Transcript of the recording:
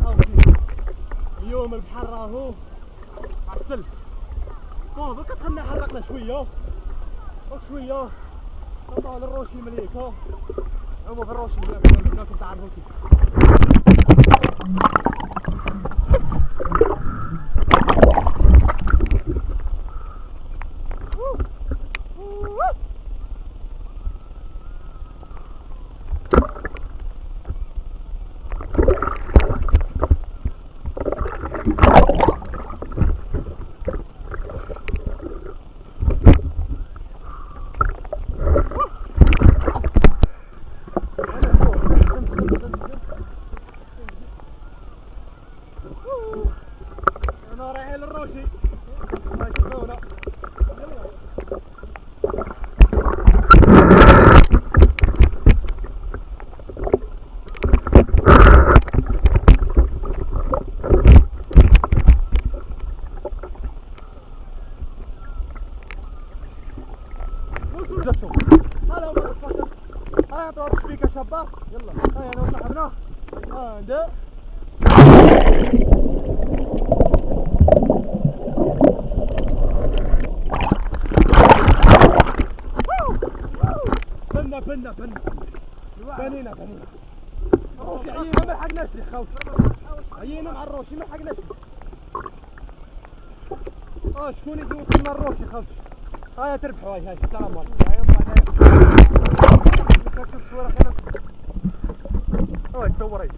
خوتي اليوم البحر راهو عسل. بون دوكا دخلنا حرقنا شويه وشويه نطلعوا للروشي المليك. ها عوموا في الروشي راكم تعرفوا كيف. انا رايحين للروشي ما يشوفونا. هلا هو الفصل. هيا طور الشبيكة شباب. يلا هيا انا وصاحبنا. عنده بنا بنينا روشي عيينا ما لحقناش يا خوت. عيينا مع الروشي ما لحقناش. شكون يجي وصلنا الروشي خوت. هيا تربحوا. هاي السلام عليكم. يا يما شوف الصورة خلينا. صوري